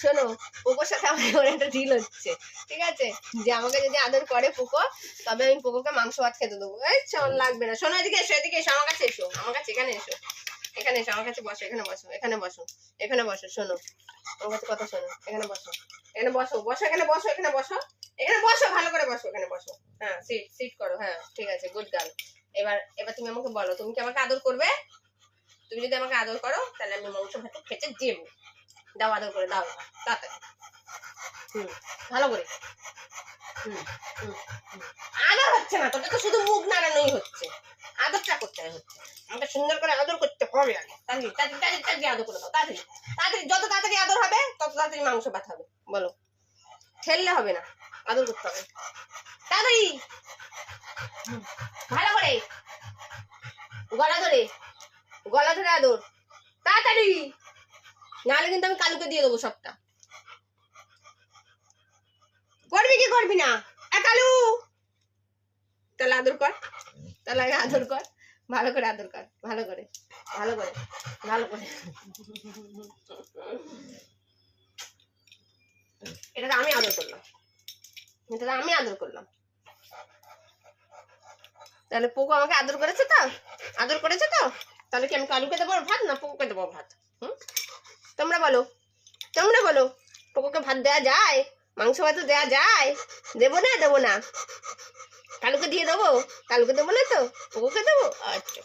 শোনো, পোকোর সাথে আমার এমন একটা ডিল হচ্ছে, ঠিক আছে, যে আমাকে যদি আদর করে পোকো, তবে আমি পোকোকে মাংস ভাত খেতে দেবো। এই চল, লাগবে না। শোনো, এদিকে এসো, এদিকে এসো, আমার কাছে এসো, আমার কাছে এখানে এসো, এখানে এসো, আমার কাছে বসো, এখানে বসো, এখানে বসো, এখানে বসো। শোনো, আমার কাছে কথা শোনো, এখানে বসো, এখানে বসো, বসো, এখানে বসো, এখানে বসো, এখানে বসো, ভালো করে বসো, এখানে বসো। হ্যাঁ, সিট সিট করো। হ্যাঁ, ঠিক আছে, গুড গার্ল। এবার এবার তুমি আমাকে বলো, তুমি কি আমাকে আদর করবে? তুমি যদি আমাকে আদর করো, তাহলে আমি মাংস ভাত খেতে দেবো। দাও, আদর করে দাও, তাড়াতাড়ি। ভালো করে। আদর হচ্ছে না, তোকে তো শুধু মুখ নাড়ানোই হচ্ছে, আদরটা করতে হচ্ছে। আমাকে সুন্দর করে আদর করতে হবে আগে। তাড়াতাড়ি তাড়াতাড়ি তাড়াতাড়ি আদর করে দাও, তাড়াতাড়ি তাড়াতাড়ি। যত তাড়াতাড়ি আদর হবে, তত তাড়াতাড়ি মাংস ভাত হবে। বলো, ঠেললে হবে না, আদর করতে হবে তাড়াতাড়ি, ভালো করে, গলা ধরে, গলা ধরে আদর, তাড়াতাড়ি, নাহলে কিন্তু আমি কালুকে দিয়ে দেবো সবটা। করবি কি করবি না? কালু, তাহলে আদর কর, তাহলে আদর কর, ভালো করে আদর কর, ভালো করে, ভালো করে, ভালো করে। এটা আমি আদর করলাম, এটা আমি আদর করলাম। তাহলে পোকো আমাকে আদর করেছে তো, আদর করেছে তো, তাহলে কি আমি কালুকে দেবো ভাত না পোকোকে দেবো ভাত? তোমরা বলো, তোমরা বলো, পোকোকে ভাত দেওয়া যায়? মাংস ভাত দেওয়া যায়? দেবো না, দেবো না? কালুকে দিয়ে দেবো? কালুকে দেবো না তো, পোকোকে দেবো। আচ্ছা।